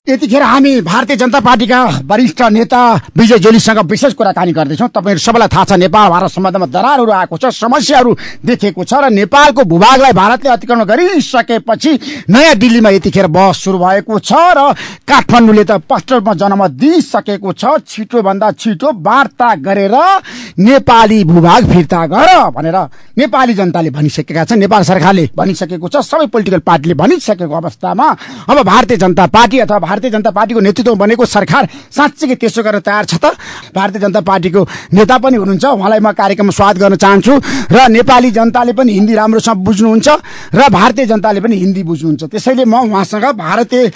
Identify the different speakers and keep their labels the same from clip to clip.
Speaker 1: यतिखेर हामी भारतीय जनता पार्टीका वरिष्ठ नेता विजय जोलीसँग विशेष कुराकानी गर्दैछौँ। तपाईहरु सबैलाई थाहा छ नेपाल भारत सम्बन्धमा दरारहरू आएको छ, समस्याहरू देखिएको छ र नेपालको भूभागलाई भारतले अतिक्रमण गरिसकेपछि नयाँ दिल्लीमा यतिखेर बहस सुरु भएको छ र काठमाडौँले त स्पष्टमा जनमत दिइसकेको छ। छिटो भन्दा छिटो वार्ता गरेर नेपाली भूभाग फिर्ता गर भनेर नेपाली जनताले भनिसकेका छन्, नेपाल सरकारले भनिसकेको छ, सबै पोलिटिकल पार्टीले भनिसकेको अवस्थामा अब भारतीय जनता पार्टी अथवा भारतीय जनता पार्टीको नेतृत्वमा बनेको सरकार साँच्चै त्यसो गर्न तयार छ त? भारतीय जनता पार्टीको नेता पनि हुनुहुन्छ, उहाँलाई म कार्यक्रममा स्वागत गर्न चाहन्छु र नेपाली जनताले पनि हिन्दी राम्रोसँग बुझ्नुहुन्छ र भारतीय जनताले पनि हिन्दी बुझ्नुहुन्छ, त्यसैले म उहाँसँग भारतीय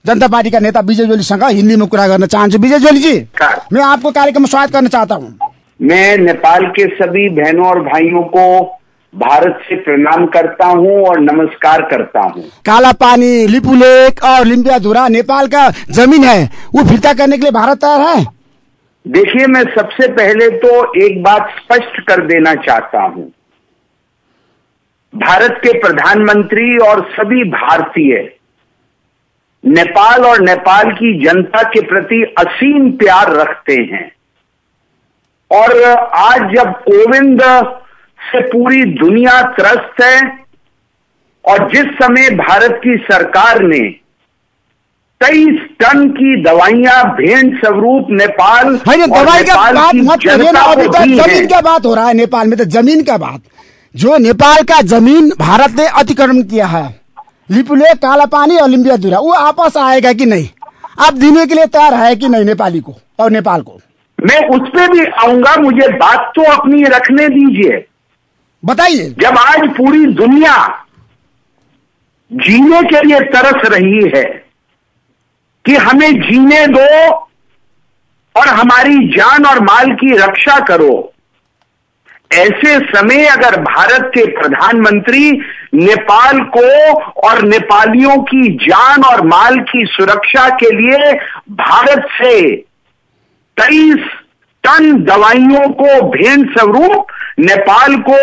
Speaker 1: जनता पार्टी का नेता विजय जोलीसँग हिंदी में कुरा करना चाहूँ। विजय जोली जी, मैं आपको कार्यक्रम में स्वागत करना चाहता हूँ।
Speaker 2: मैं नेपाल के सभी बहनों और भाइयों को भारत से प्रणाम करता हूँ और नमस्कार करता हूँ।
Speaker 1: काला पानी, लिपुलेक और लिम्पियाधुरा नेपाल का जमीन है, वो फिरता करने के लिए भारत तैयार है?
Speaker 2: देखिए, मैं सबसे पहले तो एक बात स्पष्ट कर देना चाहता हूँ। भारत के प्रधानमंत्री और सभी भारतीय नेपाल और नेपाल की जनता के प्रति असीम प्यार रखते हैं और आज जब कोविड से पूरी दुनिया त्रस्त है और जिस समय भारत की सरकार ने 23 टन की दवाइयां भेंट स्वरूप नेपाल
Speaker 1: दवाई का बात मत करिए ना, अभी तो जमीन का बात हो रहा है नेपाल में, तो जमीन का बात, जो नेपाल का जमीन भारत ने अतिक्रमण किया है, लिपुलेक, काला पानी और लिम्पियाधुरा, वो आपस आएगा कि नहीं? आप देने के लिए तैयार है कि नहीं नेपाली को और नेपाल को?
Speaker 2: मैं उस पर भी आऊंगा, मुझे बात तो अपनी रखने दीजिए।
Speaker 1: बताइए।
Speaker 2: जब आज पूरी दुनिया जीने के लिए तरस रही है कि हमें जीने दो और हमारी जान और माल की रक्षा करो, ऐसे समय अगर भारत के प्रधानमंत्री नेपाल को और नेपालियों की जान और माल की सुरक्षा के लिए भारत से 23 टन दवाइयों को भेंट स्वरूप नेपाल को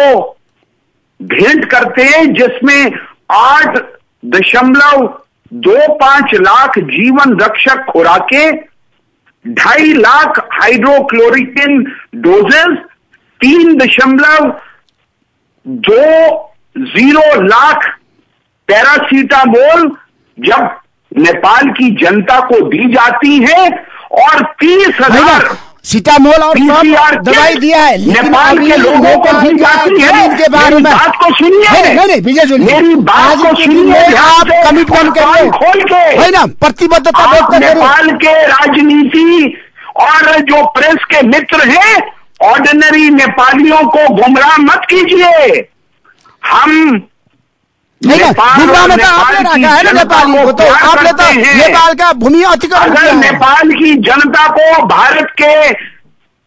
Speaker 2: भेंट करते हैं, जिसमें 8.25 लाख जीवन रक्षक खुराकें, 2.5 lakh hydrochloroquine doses, 3.20 lakh paracetamol जब नेपाल की जनता को दी जाती है और 30,000
Speaker 1: सीटामोल और दवाई दिया है
Speaker 2: नेपाल के लोगों को दी जाती है।
Speaker 1: के बारे में
Speaker 2: बात को सुनिए,
Speaker 1: नहीं विजय जोली,
Speaker 2: मेरी बात को सुनिए,
Speaker 1: आप कमिटमेंट करिए,
Speaker 2: खोल के
Speaker 1: है ना, प्रतिबद्धता व्यक्त करिए।
Speaker 2: नेपाल के राजनीति और जो प्रेस के मित्र हैं, ऑर्डिनरी नेपालियों को गुमराह मत कीजिए। हम
Speaker 1: नेपाल में तो आपने रखा है ना नेपाली को, तो आपने तो नेपाल का भूमि अतिक्रमण
Speaker 2: अगर नेपाल की जनता को भारत के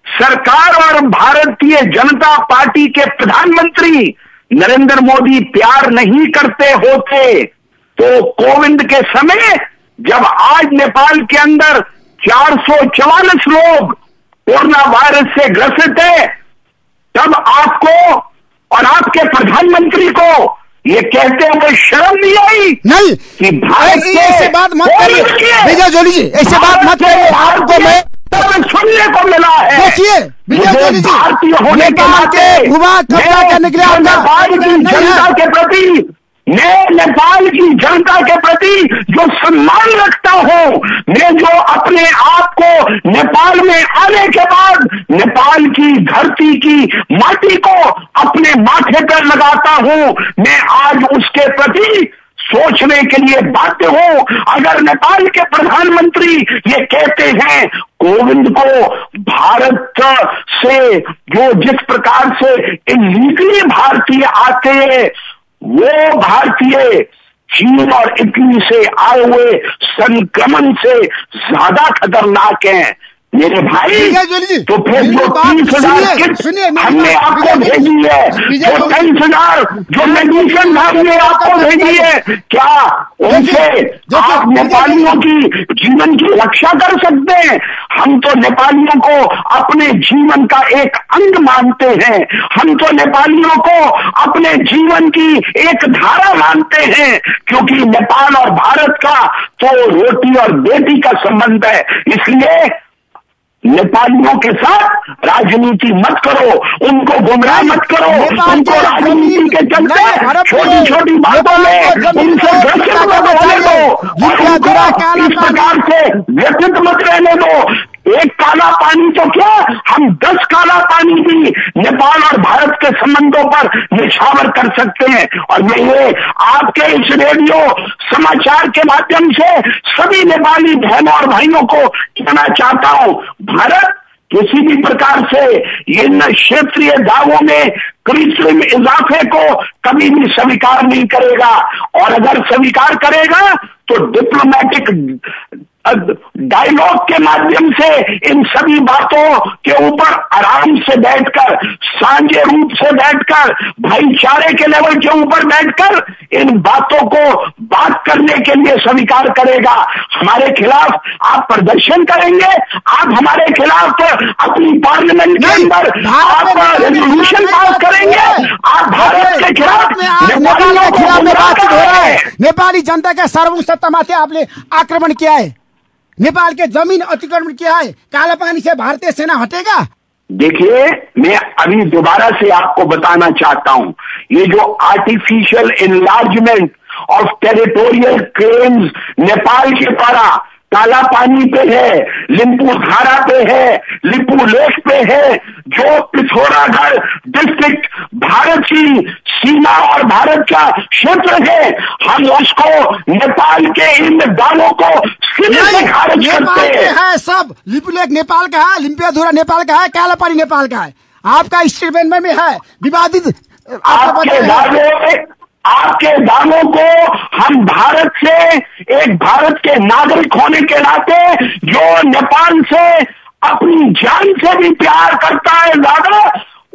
Speaker 2: सरकार और भारतीय जनता पार्टी के प्रधानमंत्री नरेंद्र मोदी प्यार नहीं करते होते तो कोविड के समय जब आज नेपाल के अंदर 444 लोग कोरोना वायरस से ग्रसित है, तब आपको और आपके प्रधानमंत्री को ये कहते हुए शर्म नहीं आई?
Speaker 1: नहीं
Speaker 2: कि भारत
Speaker 1: ऐसे बात मत करिए विजय जोली जी, ऐसे बात मत करिए। आपको मैं
Speaker 2: सुनने को मिला है,
Speaker 1: देखिए विजय जोली जी,
Speaker 2: भारतीय होने के नाते
Speaker 1: करने के लिए
Speaker 2: नेपाल की जनता के प्रति, मैं नेपाल की जनता के प्रति जो सम्मान रखता हूं, मैं जो अपने आप को नेपाल में आने के बाद नेपाल की धरती की माटी को अपने माथे पर लगाता हूं, मैं आज उसके प्रति सोचने के लिए बाध्य हूं। अगर नेपाल के प्रधानमंत्री ये कहते हैं कोविंद को भारत से जो जिस प्रकार से इलीगली भारतीय आते हैं, वो भारतीय चीन और इटली से आए हुए संक्रमण से ज्यादा खतरनाक हैं मेरे भाई। तो फिर जो 30,000 किट हमने आपको भेजी है, जो 23,000 जो मेडिसिन हमने आपको भेजी है, क्या उनसे आप नेपालियों की जीवन की रक्षा कर सकते हैं। हम तो नेपालियों को अपने जीवन का एक अंग मानते हैं, हम तो नेपालियों को अपने जीवन की एक धारा मानते हैं, क्योंकि नेपाल और भारत का तो रोटी और बेटी का संबंध है। इसलिए नेपालियों के साथ राजनीति मत करो, उनको गुमराह मत करो, उनको राजनीति के चलते छोटी छोटी बातों में उनसे ग्रसित मत होने दो, और इस प्रकार से व्यतीत मत रहने दो। एक काला पानी तो क्या, हम 10 काला पानी भी नेपाल और भारत के संबंधों पर निछावर कर सकते हैं। और मैं ये आपके इस रेडियो समाचार के माध्यम से सभी नेपाली बहनों और भाइयों को कहना चाहता हूं, भारत किसी भी प्रकार से इन क्षेत्रीय दावों में कृत्रिम इजाफे को कभी भी स्वीकार नहीं करेगा, और अगर स्वीकार करेगा तो डिप्लोमेटिक डायलॉग के माध्यम से इन सभी बातों के ऊपर आराम से बैठकर, सांझे रूप से बैठकर, भाईचारे के लेवल के ऊपर बैठकर इन बातों को बात करने के लिए स्वीकार करेगा। हमारे खिलाफ आप प्रदर्शन करेंगे, आप हमारे खिलाफ अपनी पार्लियामेंट के अंदर आप रेजोल्यूशन पास करेंगे, आप भारत के खिलाफ नेपालियों को गुमराह कर रहे हैं।
Speaker 1: नेपाली जनता के सार्वभौमसत्तामाथि आपने आक्रमण किया है, नेपाल के जमीन अतिक्रमण किया है, काला पानी से भारतीय सेना हटेगा?
Speaker 2: देखिए, मैं अभी दोबारा से आपको बताना चाहता हूं, ये जो artificial enlargement of territorial claims Nepal के द्वारा काला पानी पे है, लिम्पू धारा पे है, लिपू लेक पे है, जो पिथौरागढ़ डिस्ट्रिक्ट भारत की सीमा और भारत का क्षेत्र है, हम उसको नेपाल के इन दावों को सिरे से खारिज करते
Speaker 1: हैं। सब लिपू लेक नेपाल का है, लिम्पियाधुरा नेपाल का है, काला पानी नेपाल का है, आपका स्टेटमेंट में है विवादित।
Speaker 2: आपके दावों को हम भारत से, एक भारत के नागरिक होने के नाते जो नेपाल से अपनी जान से भी प्यार करता है ज्यादा,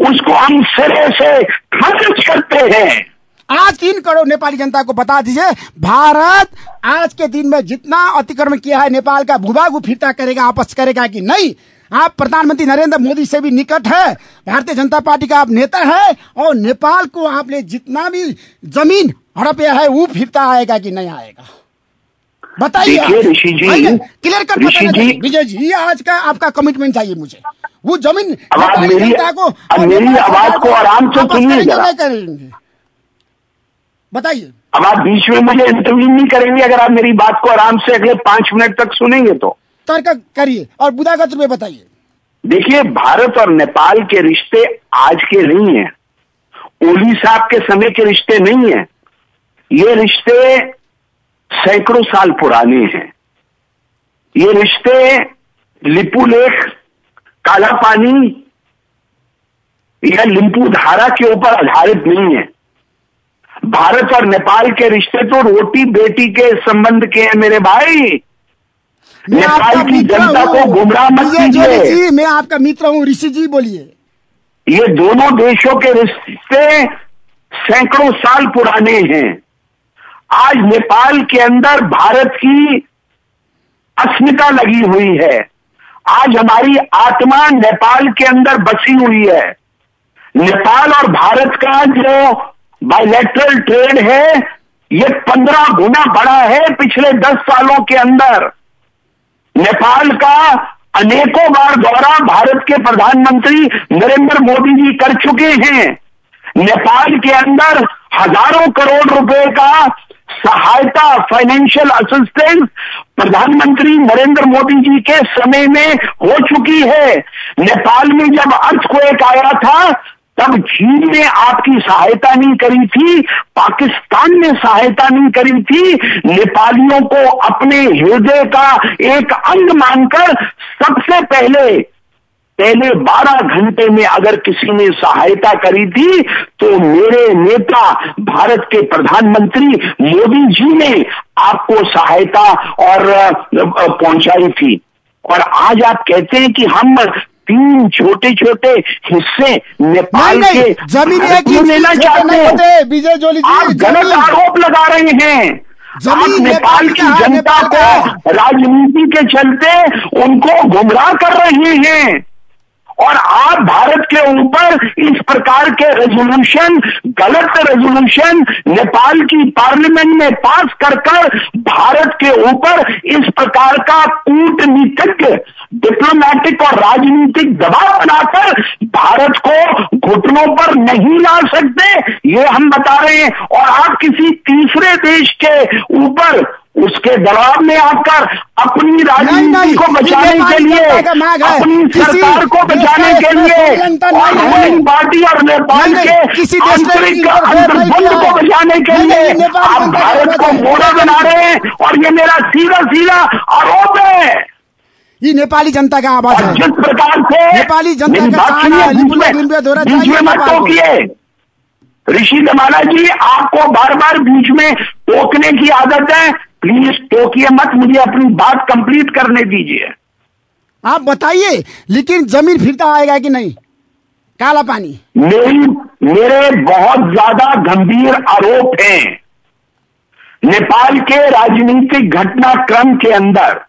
Speaker 2: उसको हम सिरे से खारिज करते हैं।
Speaker 1: आज 3 करोड़ नेपाली जनता को बता दीजिए, भारत आज के दिन में जितना अतिक्रमण किया है नेपाल का भूभाग वो फिरता करेगा, वापस करेगा कि नहीं? आप प्रधानमंत्री नरेंद्र मोदी से भी निकट है, भारतीय जनता पार्टी का आप नेता है, और नेपाल को आपने जितना भी जमीन हड़पया है वो फिरता आएगा कि नहीं आएगा? बताइए
Speaker 2: ऋषि जी,
Speaker 1: क्लियर कट बताइए विजय जी, ये आज का आपका कमिटमेंट चाहिए मुझे। वो जमीन
Speaker 2: मेरी आवाज को आराम से सुनिए जरा,
Speaker 1: करेंगे बताइए।
Speaker 2: अब आप बीच में मुझे इंटरव्यू नहीं करेंगे, अगर आप मेरी बात को आराम से अगले 5 मिनट तक सुनेंगे तो
Speaker 1: तर्क करिए और बुदागत में बताइए।
Speaker 2: देखिए, भारत और नेपाल के रिश्ते आज के नहीं है, ओली साहब के समय के रिश्ते नहीं है, ये रिश्ते सैकड़ों साल पुराने हैं। ये रिश्ते लिपू लेक, काला पानी या लिम्पू धारा के ऊपर आधारित नहीं है। भारत और नेपाल के रिश्ते तो रोटी बेटी के संबंध के हैं मेरे भाई। नेपाल की जनता को गुमराह मत कीजिए।
Speaker 1: मैं आपका मित्र हूँ ऋषि जी, बोलिए।
Speaker 2: ये दोनों देशों के रिश्ते सैकड़ों साल पुराने हैं। आज नेपाल के अंदर भारत की अस्मिता लगी हुई है, आज हमारी आत्मा नेपाल के अंदर बसी हुई है। नेपाल और भारत का जो बायलैटरल ट्रेड है, ये 15 गुना बढ़ा है पिछले 10 सालों के अंदर। नेपाल का अनेकों बार दौरा भारत के प्रधानमंत्री नरेंद्र मोदी जी कर चुके हैं। नेपाल के अंदर हजारों करोड़ रुपए का सहायता, फाइनेंशियल असिस्टेंस प्रधानमंत्री नरेंद्र मोदी जी के समय में हो चुकी है। नेपाल में जब अर्थक्वेक आया था तब चीन ने आपकी सहायता नहीं करी थी, पाकिस्तान ने सहायता नहीं करी थी। नेपालियों को अपने हृदय का एक अंग मानकर सबसे पहले 12 घंटे में अगर किसी ने सहायता करी थी तो मेरे नेता भारत के प्रधानमंत्री मोदी जी ने आपको सहायता और पहुंचाई थी। और आज आप कहते हैं कि हम 3 छोटे छोटे हिस्से नेपाल के
Speaker 1: जमीन
Speaker 2: लेना चाहते हैं।
Speaker 1: विजय जोली जी,
Speaker 2: आप गलत आरोप लगा रहे हैं। आप नेपाल की जनता को राजनीति के चलते उनको गुमराह कर रहे हैं और आप भारत के ऊपर इस प्रकार के रेजोल्यूशन, गलत रेजोल्यूशन नेपाल की पार्लियामेंट में पास कर भारत के ऊपर इस प्रकार का कूटनीतिक, डिप्लोमेटिक और राजनीतिक दबाव बनाकर भारत को घुटनों पर नहीं ला सकते, ये हम बता रहे हैं। और आप किसी तीसरे देश के ऊपर उसके दबाव में आकर अपनी राजनीति को बचाने के लिए, अपनी सरकार को बचाने के लिए, रूलिंग पार्टी और नेपाल के आंतरिक अंतर्बंध को बचाने के लिए आप भारत को मोड़ा बना रहे हैं और ये मेरा सीधा सीधा आरोप है।
Speaker 1: ये नेपाली जनता का आवाज है।
Speaker 2: जिस प्रकार से
Speaker 1: नेपाली जनता का
Speaker 2: बीच में मत टोकिए ऋषि दमाला जी, आपको बार बार बीच में टोकने की आदत है, प्लीज टोकिए मत, मुझे अपनी बात कंप्लीट करने दीजिए।
Speaker 1: आप बताइए, लेकिन जमीन फिरता आएगा कि नहीं? काला पानी
Speaker 2: मेरे बहुत ज्यादा गंभीर आरोप हैं। नेपाल के राजनीतिक घटनाक्रम के अंदर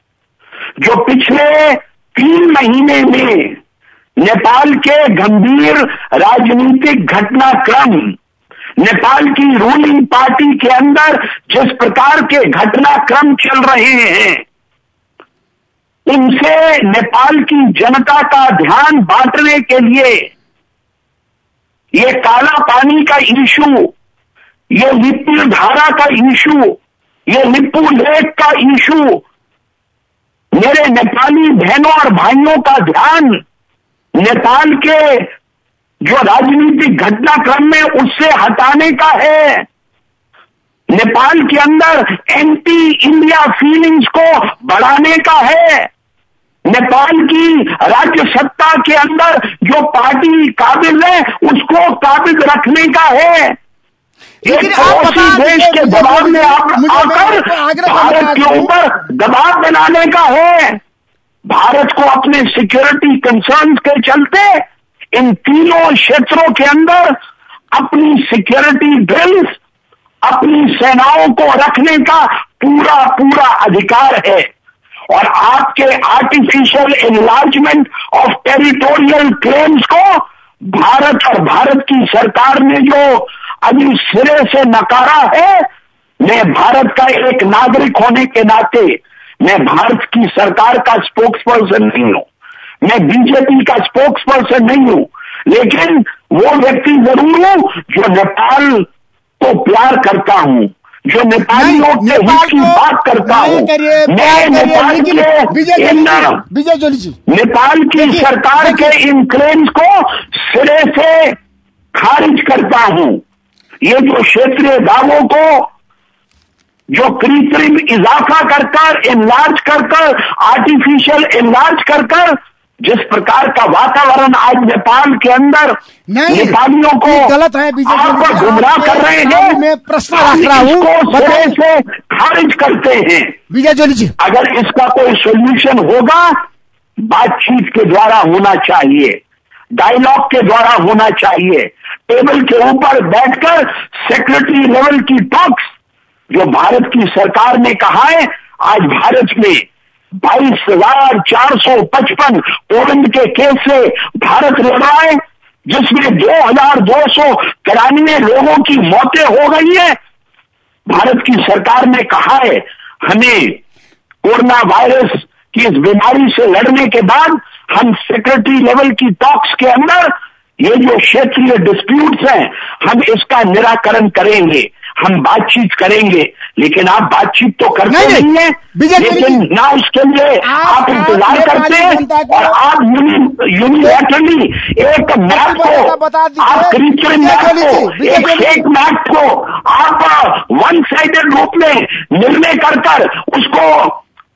Speaker 2: जो पिछले 3 महीने में नेपाल के गंभीर राजनीतिक घटनाक्रम, नेपाल की रूलिंग पार्टी के अंदर जिस प्रकार के घटनाक्रम चल रहे हैं, इनसे नेपाल की जनता का ध्यान बांटने के लिए ये काला पानी का इशू, ये लिप्पू धारा का इशू, ये लिप्पू लेक का इशू, मेरे नेपाली बहनों और भाइयों का ध्यान नेपाल के जो राजनीतिक घटनाक्रम में उससे हटाने का है। नेपाल के अंदर एंटी इंडिया फीलिंग्स को बढ़ाने का है। नेपाल की राज्य सत्ता के अंदर जो पार्टी काबिल है उसको काबिल रखने का है। एक पड़ोसी देश के दबाव में आकर भारत के ऊपर दबाव बनाने का है। भारत को अपने सिक्योरिटी कंसर्न्स के चलते इन तीनों क्षेत्रों के अंदर अपनी सिक्योरिटी ड्रिल्स, अपनी सेनाओं को रखने का पूरा पूरा अधिकार है। और आपके artificial enlargement of territorial claims को भारत और भारत की सरकार ने जो अभी सिरे से नकारा है, मैं भारत का एक नागरिक होने के नाते मैं भारत की सरकार का स्पोक्स पर्सन नहीं हूं, मैं बीजेपी का स्पोक्स पर्सन नहीं हूं, लेकिन वो व्यक्ति जरूर हूं जो नेपाल को प्यार करता हूं, जो नेपालियों के हित की बात करता हूं। मैं नेपाल की सरकार के इन क्लेम्स को सिरे से खारिज करता हूं। ये जो क्षेत्रीय दावों को जो कृत्रिम इजाफा कर एनलार्ज कर आर्टिफिशियल एनलार्ज कर जिस प्रकार का वातावरण आज नेपाल के अंदर नेपालियों को
Speaker 1: गलत है,
Speaker 2: आप गुमराह कर रहे हैं,
Speaker 1: मैं प्रश्न रख रहा हूं,
Speaker 2: सिरे से खारिज करते हैं।
Speaker 1: विजय जोली जी,
Speaker 2: अगर इसका कोई सोल्यूशन होगा, बातचीत के द्वारा होना चाहिए, डायलॉग के द्वारा होना चाहिए, टेबल के ऊपर बैठकर सेक्रेटरी लेवल की टॉक्स जो भारत की सरकार ने कहा है। आज भारत में 22,455 कोविड के केस से भारत लड़ रहा है, जिसमें 2,293 लोगों की मौतें हो गई है। भारत की सरकार ने कहा है हमें कोरोना वायरस की इस बीमारी से लड़ने के बाद हम सेक्रेटरी लेवल की टॉक्स के अंदर ये जो क्षेत्रीय डिस्प्यूट्स हैं हम इसका निराकरण करेंगे, हम बातचीत करेंगे। लेकिन आप बातचीत तो करते नहीं है, लेकिन ना उसके लिए आप इंतजार करते हैं और आप यूनिलैटरली एक मैप को, आप कृत्रिम मैप को, एक फेक मैप को आप वन साइडेड रूप में निर्णय कर उसको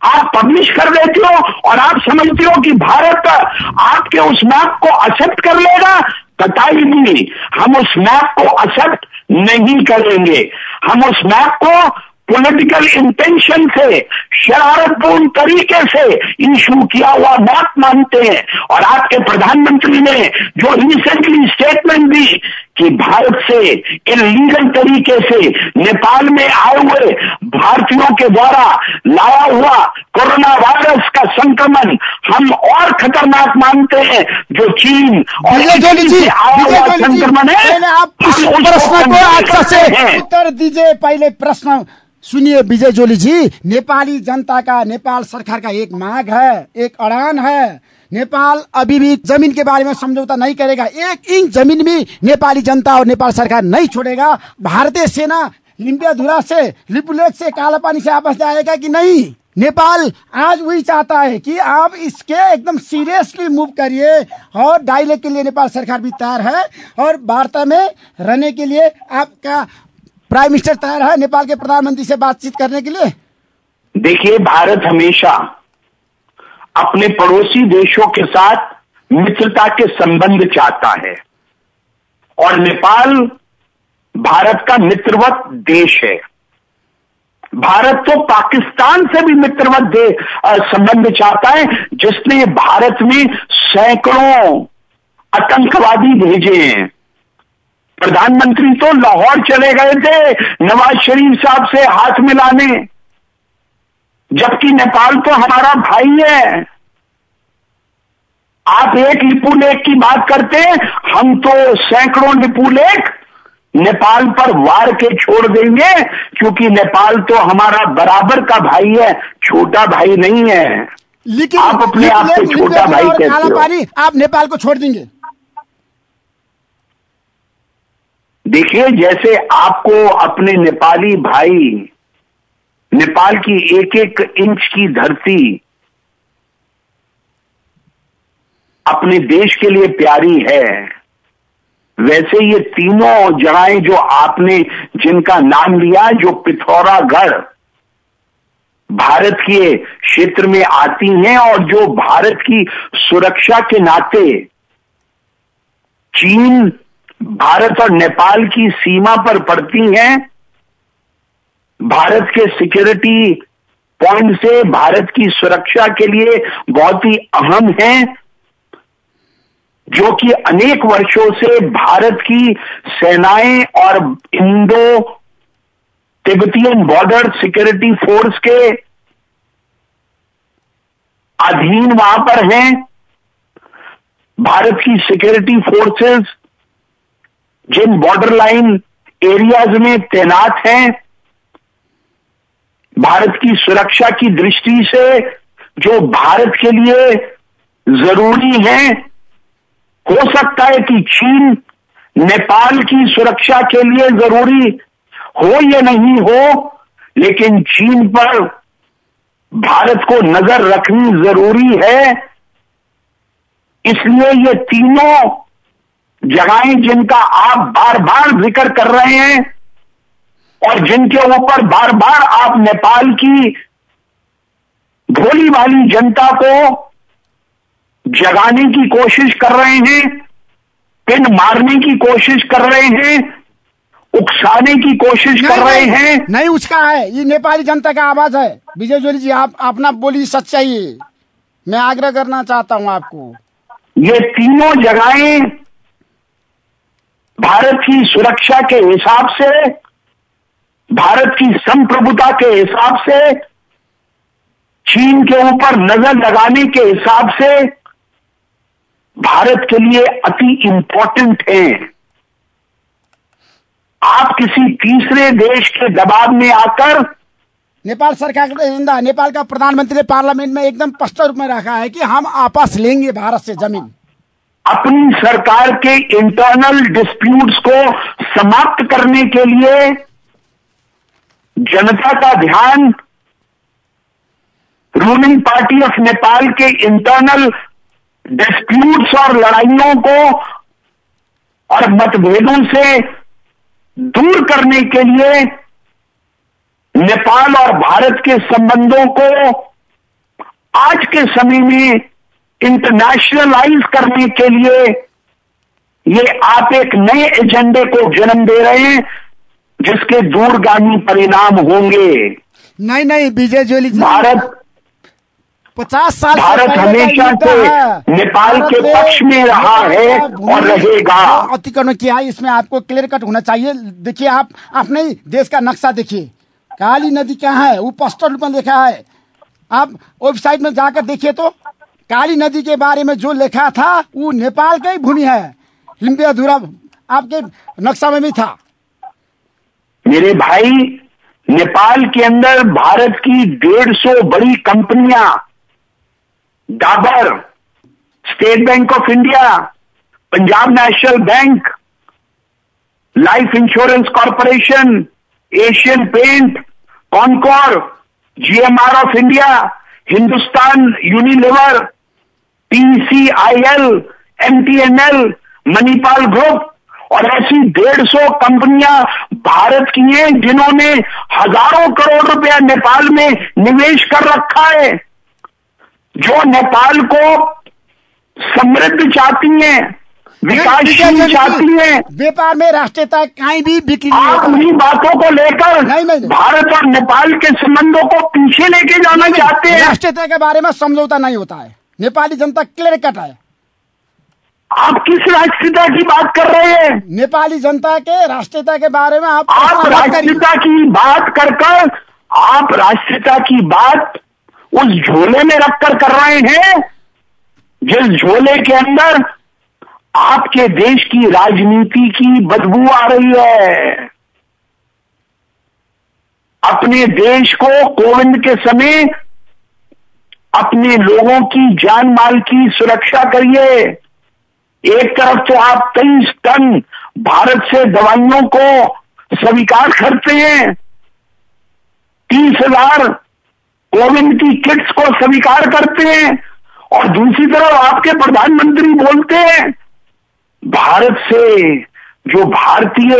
Speaker 2: आप पब्लिश कर देते हो और आप समझते हो कि भारत आपके उस मैप को एक्सेप्ट कर लेगा। कतई नहीं, हम उस मैप को एक्सेप्ट नहीं करेंगे। हम उस मैप को पॉलिटिकल इंटेंशन से, शरारतपूर्ण तरीके से इशू किया हुआ मैप मानते हैं। और आपके प्रधानमंत्री ने जो रिसेंटली स्टेटमेंट दी कि भारत से इलीगल तरीके से नेपाल में आए हुए भारतीयों के द्वारा लाया हुआ कोरोना वायरस का संक्रमण हम और खतरनाक मानते हैं जो चीन और इटली से आया हुआ संक्रमण है।
Speaker 1: आप इस प्रश्न को अच्छा से उत्तर दीजिए। पहले प्रश्न सुनिए विजय जोली जी, नेपाली जनता का, नेपाल सरकार का एक मांग है, एक अड़ान है। नेपाल अभी भी जमीन के बारे में समझौता नहीं करेगा, 1 इंच जमीन भी नेपाली जनता और नेपाल सरकार नहीं छोड़ेगा। भारतीय सेना लिम्पियाधुरा से, लिपुलेख से, कालापानी से आपस जाएगा कि नहीं? नेपाल आज वही चाहता है कि आप इसके एकदम सीरियसली मूव करिए और डायलॉग के लिए नेपाल सरकार भी तैयार है और वार्ता में रहने के लिए आपका प्राइम मिनिस्टर तैयार है नेपाल के प्रधानमंत्री से बातचीत करने के लिए।
Speaker 2: देखिए, भारत हमेशा अपने पड़ोसी देशों के साथ मित्रता के संबंध चाहता है और नेपाल भारत का मित्रवत देश है। भारत तो पाकिस्तान से भी मित्रवत संबंध चाहता है, जिसने भारत में सैकड़ों आतंकवादी भेजे हैं। प्रधानमंत्री तो लाहौर चले गए थे नवाज शरीफ साहब से हाथ मिलाने, जबकि नेपाल तो हमारा भाई है। आप एक लिपुलेख की बात करते हैं, हम तो सैकड़ों लिपुलेख नेपाल पर वार के छोड़ देंगे, क्योंकि नेपाल तो हमारा बराबर का भाई है, छोटा भाई नहीं है।
Speaker 1: लेकिन
Speaker 2: आप अपने आप को छोटा भाई कहते हो।
Speaker 1: आप नेपाल को छोड़ देंगे?
Speaker 2: देखिए, जैसे आपको अपने नेपाली भाई, नेपाल की 1-1 इंच की धरती अपने देश के लिए प्यारी है, वैसे ये तीनों जगहें जो आपने जिनका नाम लिया, जो पिथौरागढ़ भारत के क्षेत्र में आती हैं और जो भारत की सुरक्षा के नाते चीन, भारत और नेपाल की सीमा पर पड़ती हैं, भारत के सिक्योरिटी पॉइंट से भारत की सुरक्षा के लिए बहुत ही अहम हैं, जो कि अनेक वर्षों से भारत की सेनाएं और Indo Tibetan border security force के अधीन वहां पर हैं। भारत की सिक्योरिटी फोर्सेस जिन बॉर्डर लाइन एरियाज में तैनात हैं, भारत की सुरक्षा की दृष्टि से जो भारत के लिए जरूरी है, हो सकता है कि चीन नेपाल की सुरक्षा के लिए जरूरी हो या नहीं हो, लेकिन चीन पर भारत को नजर रखनी जरूरी है। इसलिए ये तीनों जगहें जिनका आप बार बार जिक्र कर रहे हैं और जिनके ऊपर बार बार आप नेपाल की भोली भाली जनता को जगाने की कोशिश कर रहे हैं, पिन मारने की कोशिश कर रहे हैं, उकसाने की कोशिश कर रहे हैं।
Speaker 1: नहीं उचका है, ये नेपाली जनता का आवाज है। विजय जोली जी, आप अपना बोलिए, सच्चाई है। मैं आग्रह करना चाहता हूं आपको।
Speaker 2: ये तीनों जगहें भारत की सुरक्षा के हिसाब से, भारत की संप्रभुता के हिसाब से, चीन के ऊपर नजर लगाने के हिसाब से भारत के लिए अति इंपॉर्टेंट है। आप किसी तीसरे देश के दबाव में आकर,
Speaker 1: नेपाल सरकार का, नेपाल का प्रधानमंत्री ने पार्लियामेंट में एकदम स्पष्ट रूप में रखा है कि हम आपस लेंगे भारत से जमीन।
Speaker 2: अपनी सरकार के इंटरनल डिस्प्यूट्स को समाप्त करने के लिए जनता का ध्यान रूलिंग पार्टी ऑफ नेपाल के इंटरनल डिस्प्यूट्स और लड़ाइयों को और मतभेदों से दूर करने के लिए नेपाल और भारत के संबंधों को आज के समय में इंटरनेशनलाइज करने के लिए ये आप एक नए एजेंडे को जन्म दे रहे हैं, जिसके दूरगामी परिणाम होंगे।
Speaker 1: नहीं विजय जोली जी, 50 साल
Speaker 2: भारत हमेशा से नेपाल के पक्ष में रहा है और रहेगा।
Speaker 1: अतिक्रमण किया है, इसमें आपको क्लियर कट होना चाहिए। देखिए, आप अपने देश का नक्शा देखिए, काली नदी कहाँ है वो स्पष्ट रूप में लिखा है। आप वेबसाइट में जाकर देखिए तो काली नदी के बारे में जो लिखा था वो नेपाल की भूमि है। लिम्बे अधूरा आपके नक्शा में भी था।
Speaker 2: मेरे भाई, नेपाल के अंदर भारत की 150 बड़ी कंपनियां, Dabur, State Bank of India, Punjab National Bank, Life Insurance Corporation, Asian Paint, Concor, GMR of India, Hindustan Unilever, PCIL, MTNL, Manipal group और ऐसी 150 कंपनियां भारत की हैं जिन्होंने हजारों करोड़ रुपया नेपाल में निवेश कर रखा है, जो नेपाल को समृद्ध चाहती हैं, विकासशील चाहती हैं।
Speaker 1: व्यापार में राष्ट्रीयता कहीं भी बिक्री
Speaker 2: आप उन्हीं बातों को लेकर भारत और नेपाल के संबंधों को पीछे लेके जाना चाहते हैं।
Speaker 1: राष्ट्रीयता के बारे में समझौता नहीं होता है। नेपाली जनता क्लियर कट है।
Speaker 2: आप किस राष्ट्रीयता की बात कर रहे हैं?
Speaker 1: नेपाली जनता के राष्ट्रीयता के बारे में आप
Speaker 2: राष्ट्रीयता की बात कर आप राष्ट्रीयता की बात उस झोले में रखकर कर रहे हैं जिस झोले के अंदर आपके देश की राजनीति की बदबू आ रही है। अपने देश को कोविंद के समय अपने लोगों की जान माल की सुरक्षा करिए। एक तरफ तो आप 23 टन भारत से दवाइयों को स्वीकार करते हैं, 30,000 कोविड की किट्स को स्वीकार करते हैं, और दूसरी तरफ आपके प्रधानमंत्री बोलते हैं भारत से जो भारतीय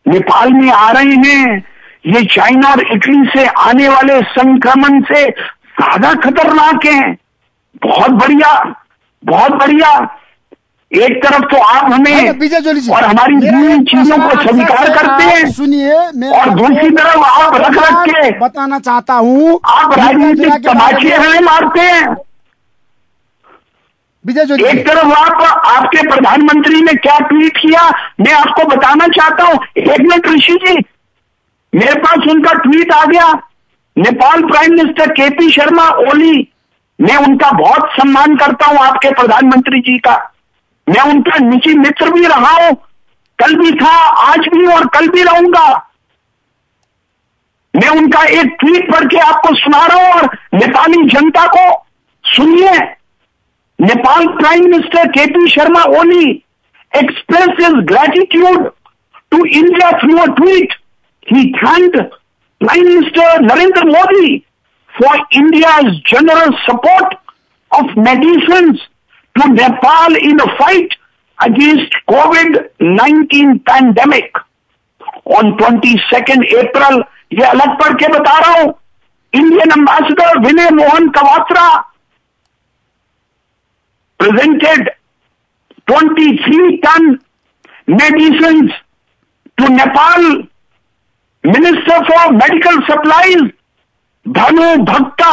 Speaker 2: नेपाल में आ रहे हैं ये चाइना और इटली से आने वाले संक्रमण से ज्यादा खतरनाक हैं। बहुत बढ़िया, बहुत बढ़िया। एक तरफ तो आप हमें और हमारी दूसरी चीजों को स्वीकार करते हैं,
Speaker 1: सुनिए,
Speaker 2: और दूसरी तरफ आप रख के
Speaker 1: बताना चाहता हूँ
Speaker 2: आप राजनीतिक तमाचे हमें मारते हैं। एक तरफ आपके प्रधानमंत्री ने क्या ट्वीट किया मैं आपको बताना चाहता हूं। एक मिनट ऋषि जी, मेरे पास उनका ट्वीट आ गया। नेपाल प्राइम मिनिस्टर केपी शर्मा ओली, मैं उनका बहुत सम्मान करता हूं, आपके प्रधानमंत्री जी का। मैं उनका निजी मित्र भी रहा हूं, कल भी था, आज भी और कल भी रहूंगा। मैं उनका एक ट्वीट पढ़ के आपको सुना रहा हूं और नेपाली जनता को सुनिए। Nepal Prime Minister KP Sharma Oli expressed his gratitude to India through a tweet. He thanked Prime Minister Narendra Modi for India's generous support of medicines to Nepal in the fight against COVID-19 pandemic. On 22nd April, ये अलग पढ़ के बता रहा हूं, Indian Ambassador Vinay Mohan Kawatra presented 23-ton medicines to Nepal. Minister for Medical Supplies Bhanu Bhakta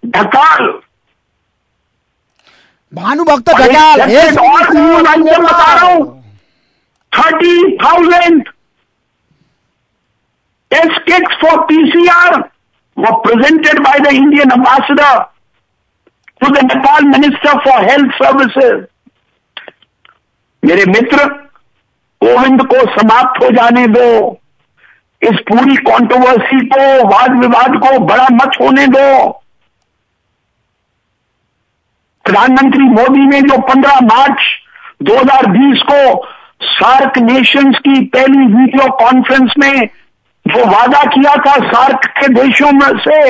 Speaker 2: Dhakal.
Speaker 1: Bhanu भक्त ढकाल,
Speaker 2: और मैं बता रहा हूं 30,000 test kits for PCR were presented by the Indian ambassador to the Nepal Minister for Health Services. मेरे मित्र, कोविंद को समाप्त हो जाने दो, इस पूरी कंट्रोवर्सी को, वाद विवाद को बड़ा मत होने दो। प्रधानमंत्री मोदी ने जो 15 मार्च 2020 को सार्क नेशंस की पहली वीडियो कॉन्फ्रेंस में जो वादा किया था सार्क के देशों में से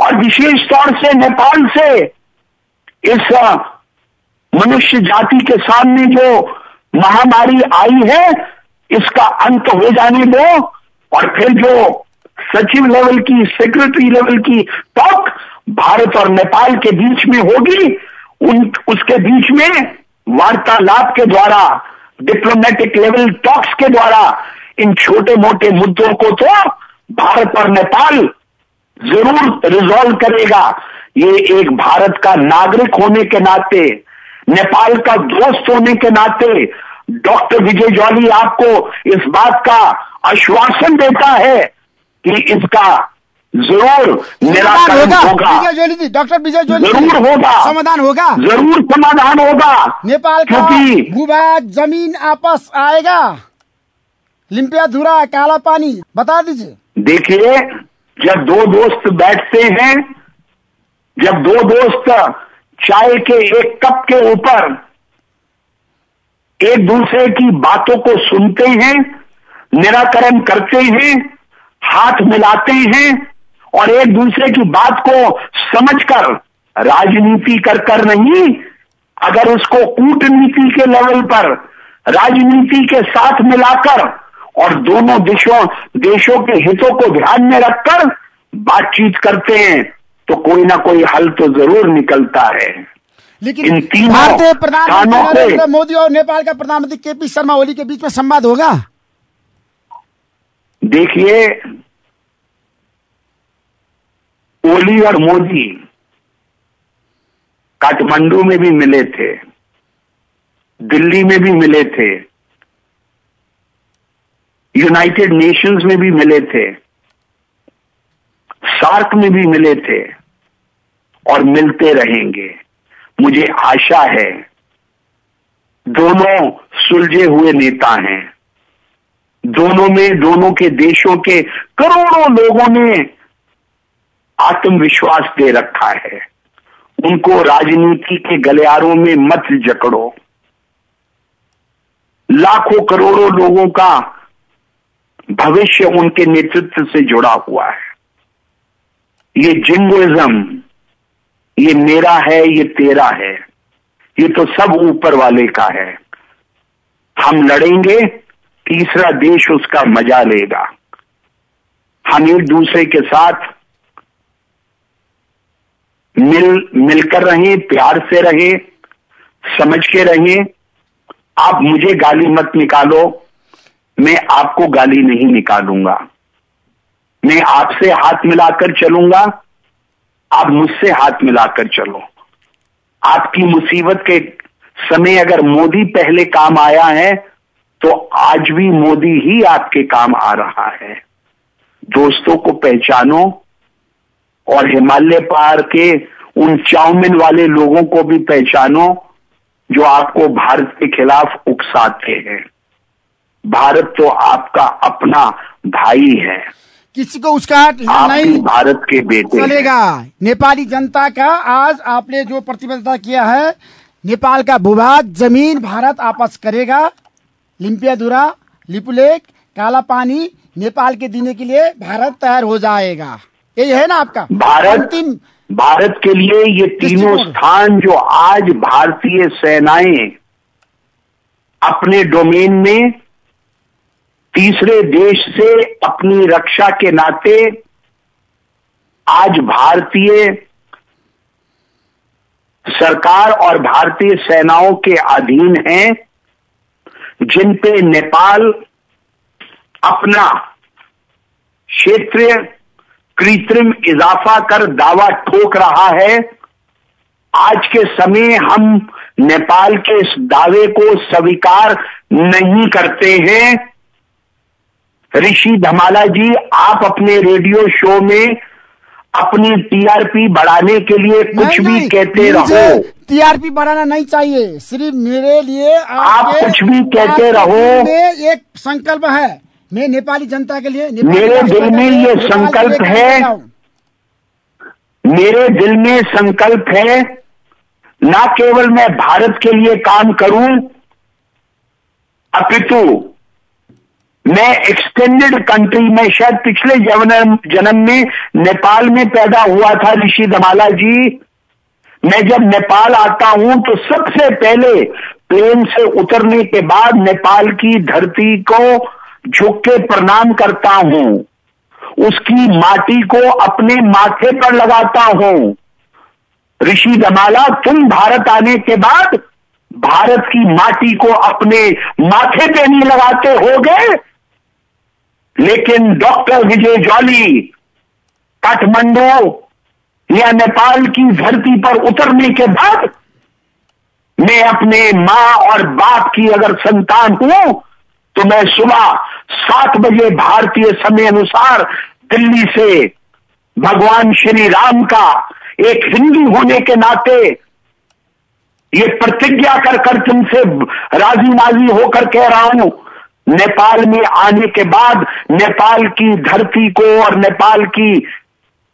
Speaker 2: और विशेष तौर से नेपाल से, इस मनुष्य जाति के सामने जो महामारी आई है इसका अंत हो जाने दो, और फिर जो सचिव लेवल की, सेक्रेटरी लेवल की टॉक भारत और नेपाल के बीच में होगी, उसके बीच में वार्तालाप के द्वारा, डिप्लोमेटिक लेवल टॉक्स के द्वारा इन छोटे मोटे मुद्दों को तो भारत और नेपाल जरूर रिजॉल्व करेगा। ये एक भारत का नागरिक होने के नाते, नेपाल का दोस्त होने के नाते डॉक्टर विजय जॉली आपको इस बात का आश्वासन देता है कि इसका जरूर निराकरण होगा।
Speaker 1: विजय जोली जी, डॉक्टर विजय जोली,
Speaker 2: जरूर होगा,
Speaker 1: समाधान होगा,
Speaker 2: जरूर समाधान होगा।
Speaker 1: नेपाल का भूभाग जमीन आपस आएगा, लिम्पियाधुरा, काला पानी, बता दीजिए।
Speaker 2: देखिए, जब दो दोस्त बैठते हैं, जब दो दोस्त चाय के एक कप के ऊपर एक दूसरे की बातों को सुनते हैं, निराकरण करते हैं, हाथ मिलाते हैं और एक दूसरे की बात को समझकर राजनीति कर नहीं, अगर उसको कूटनीति के लेवल पर राजनीति के साथ मिलाकर और दोनों देशों के हितों को ध्यान में रखकर बातचीत करते हैं तो कोई ना कोई हल तो जरूर निकलता है।
Speaker 1: लेकिन
Speaker 2: इन तीनों
Speaker 1: भारतीय प्रधानमंत्री
Speaker 2: स्थानों पे
Speaker 1: नरेंद्र मोदी और नेपाल का प्रधानमंत्री केपी शर्मा ओली के बीच में संवाद होगा?
Speaker 2: देखिए, ओली और मोदी काठमांडू में भी मिले थे, दिल्ली में भी मिले थे, यूनाइटेड नेशंस में भी मिले थे, सार्क में भी मिले थे और मिलते रहेंगे। मुझे आशा है, दोनों सुलझे हुए नेता हैं, दोनों के देशों के करोड़ों लोगों ने आत्मविश्वास दे रखा है। उनको राजनीति के गलियारों में मत जकड़ो। लाखों करोड़ों लोगों का भविष्य उनके नेतृत्व से जुड़ा हुआ है। ये जिंगोइज्म, ये मेरा है, ये तेरा है, ये तो सब ऊपर वाले का है। हम लड़ेंगे, तीसरा देश उसका मजा लेगा। हम एक दूसरे के साथ मिलकर रहें, प्यार से रहें, समझ के रहें। आप मुझे गाली मत निकालो, मैं आपको गाली नहीं निकालूंगा। मैं आपसे हाथ मिलाकर चलूंगा, आप मुझसे हाथ मिलाकर चलो। आपकी मुसीबत के समय अगर मोदी पहले काम आया है तो आज भी मोदी ही आपके काम आ रहा है। दोस्तों को पहचानो और हिमालय पार के उन चाउमीन वाले लोगों को भी पहचानो जो आपको भारत के खिलाफ उकसाते हैं। भारत तो आपका अपना भाई है,
Speaker 1: किसी को उसका नहीं,
Speaker 2: भारत के बेटे
Speaker 1: चलेगा। नेपाली जनता का आज आपने जो प्रतिबद्धता किया है, नेपाल का भूभाग जमीन भारत आपस करेगा, लिम्पियाधुरा, लिपुलेक, काला पानी नेपाल के देने के लिए भारत तैयार हो जाएगा, यही है ना आपका
Speaker 2: अंतिम? भारत के लिए ये तीनों स्थान जो आज भारतीय सेनाएं अपने डोमेन में तीसरे देश से अपनी रक्षा के नाते आज भारतीय सरकार और भारतीय सेनाओं के अधीन हैं, जिन पे नेपाल अपना क्षेत्रीय कृत्रिम इजाफा कर दावा ठोक रहा है। आज के समय हम नेपाल के इस दावे को स्वीकार नहीं करते हैं। ऋषि धमाला जी, आप अपने रेडियो शो में अपनी टीआरपी बढ़ाने के लिए कुछ भी कहते रहो।
Speaker 1: टीआरपी बढ़ाना नहीं चाहिए, सिर्फ मेरे लिए
Speaker 2: आप कुछ भी कहते रहो।
Speaker 1: एक संकल्प है, मैं नेपाली जनता के लिए,
Speaker 2: मेरे दिल में ये संकल्प है, मेरे दिल में संकल्प है, ना केवल मैं भारत के लिए काम करूं, अपितु मैं एक्सटेंडेड कंट्री में, शायद पिछले जन्म में नेपाल में पैदा हुआ था ऋषि धमाला जी। मैं जब नेपाल आता हूं तो सबसे पहले प्लेन से उतरने के बाद नेपाल की धरती को झुक के प्रणाम करता हूं, उसकी माटी को अपने माथे पर लगाता हूं। ऋषि धमाला, तुम भारत आने के बाद भारत की माटी को अपने माथे पे नहीं लगाते होगे, लेकिन डॉक्टर विजय जॉली काठमांडू या नेपाल की धरती पर उतरने के बाद मैं अपने मां और बाप की अगर संतान हूं तो मैं सुबह 7 बजे भारतीय समय अनुसार दिल्ली से भगवान श्री राम का एक हिंदू होने के नाते ये प्रतिज्ञा कर तुमसे राजी नाजी होकर कह रहा हूं, नेपाल में आने के बाद नेपाल की धरती को और नेपाल की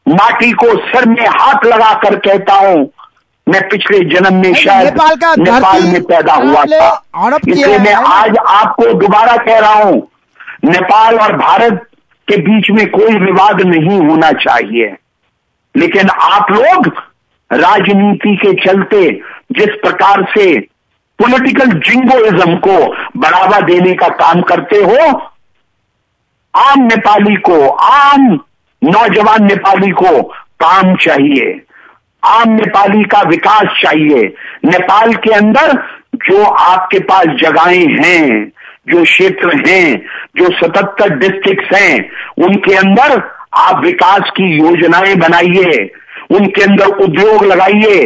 Speaker 2: माटी को सिर में हाथ लगाकर कहता हूं, मैं पिछले जन्म में शायद नेपाल में पैदा हुआ था। इसलिए मैं आज आपको दोबारा कह रहा हूं, नेपाल और भारत के बीच में कोई विवाद नहीं होना चाहिए, लेकिन आप लोग राजनीति के चलते जिस प्रकार से पॉलिटिकल जिंगोइज्म को बढ़ावा देने का काम करते हो, आम नेपाली को, आम नौजवान नेपाली को काम चाहिए, आम नेपाली का विकास चाहिए। नेपाल के अंदर जो आपके पास जगहें हैं, जो क्षेत्र हैं, जो 77 डिस्ट्रिक्ट्स हैं, उनके अंदर आप विकास की योजनाएं बनाइए, उनके अंदर उद्योग लगाइए,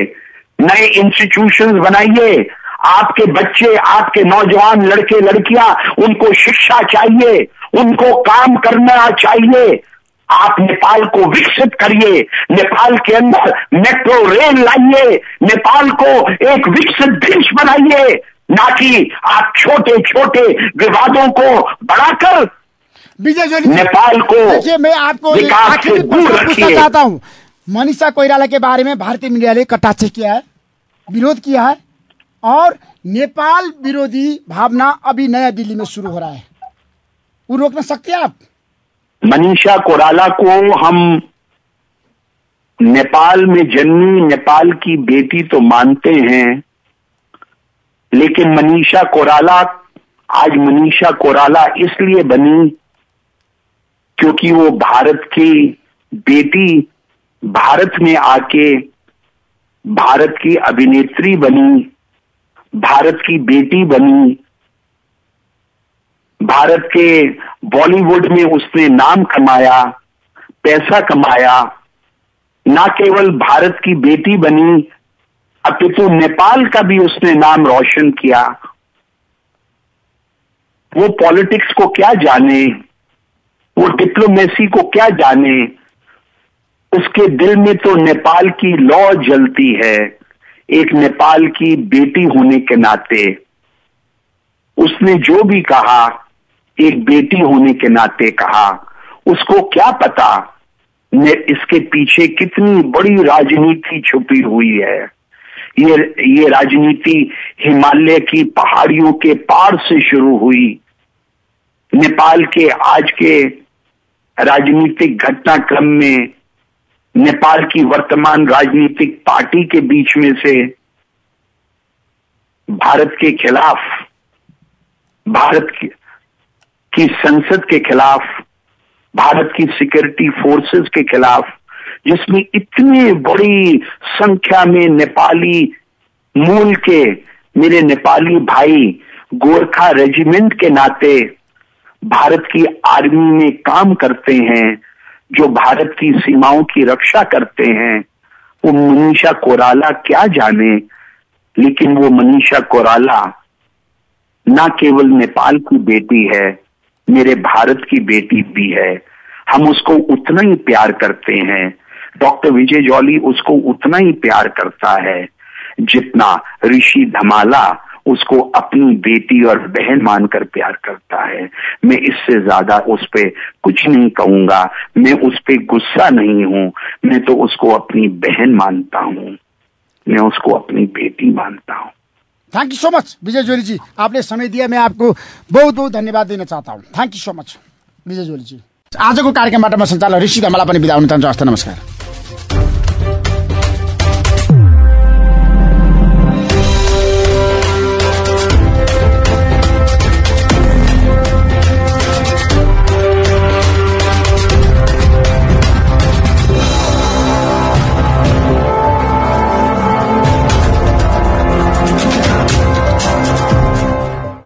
Speaker 2: नए इंस्टीट्यूशंस बनाइए। आपके बच्चे, आपके नौजवान लड़के लड़कियां, उनको शिक्षा चाहिए, उनको काम करना चाहिए। आप नेपाल को विकसित करिए, नेपाल के अंदर मेट्रो रेल लाइए, नेपाल को एक विकसित देश बनाइए, ना कि आप छोटे छोटे विवादों को बढ़ाकर
Speaker 1: विजय जोली
Speaker 2: नेपाल को
Speaker 1: देखिए, मैं आपको
Speaker 2: विकास से दूर
Speaker 1: पूछना चाहता हूं। मनीषा कोइराला के बारे में भारतीय मीडिया ने कटाक्ष किया है, विरोध किया है, और नेपाल विरोधी भावना अभी नया दिल्ली में शुरू हो रहा है, वो रोकना सकते हैं आप?
Speaker 2: मनीषा कोइराला को हम नेपाल में जन्मी नेपाल की बेटी तो मानते हैं, लेकिन मनीषा कोइराला आज मनीषा कोइराला इसलिए बनी क्योंकि वो भारत की बेटी, भारत में आके भारत की अभिनेत्री बनी, भारत की बेटी बनी, भारत के बॉलीवुड में उसने नाम कमाया, पैसा कमाया। ना केवल भारत की बेटी बनी, अपितु नेपाल का भी उसने नाम रोशन किया। वो पॉलिटिक्स को क्या जाने, वो डिप्लोमेसी को क्या जाने, उसके दिल में तो नेपाल की लौ जलती है। एक नेपाल की बेटी होने के नाते उसने जो भी कहा, एक बेटी होने के नाते कहा। उसको क्या पता इसके पीछे कितनी बड़ी राजनीति छुपी हुई है। ये राजनीति हिमालय की पहाड़ियों के पार से शुरू हुई। नेपाल के आज के राजनीतिक घटनाक्रम में नेपाल की वर्तमान राजनीतिक पार्टी के बीच में से भारत के खिलाफ, भारत की संसद के खिलाफ, भारत की सिक्योरिटी फोर्सेस के खिलाफ, जिसमें इतनी बड़ी संख्या में नेपाली मूल के मेरे नेपाली भाई गोरखा रेजिमेंट के नाते भारत की आर्मी में काम करते हैं, जो भारत की सीमाओं की रक्षा करते हैं, वो मनीषा कोइराला क्या जाने। लेकिन वो मनीषा कोइराला ना केवल नेपाल की बेटी है, मेरे भारत की बेटी भी है। हम उसको उतना ही प्यार करते हैं, डॉक्टर विजय जॉली उसको उतना ही प्यार करता है जितना ऋषि धमाला उसको अपनी बेटी और बहन मानकर प्यार करता है। मैं इससे ज्यादा उस पे कुछ नहीं कहूंगा। मैं उस पे गुस्सा नहीं हूं, मैं तो उसको अपनी बहन मानता हूं, मैं उसको अपनी बेटी मानता हूं।
Speaker 1: थैंक यू सो मच विजय जोली जी, आपने समय दिया। मैं आपको बहुत बहुत धन्यवाद देना चाहता हूँ। थैंक यू सो मच विजय जोली जी। आजको कार्यक्रमबाट म सञ्चालक ऋषि धमाला पनि बिदा हुन चाहन्छु। हस्त नमस्कार।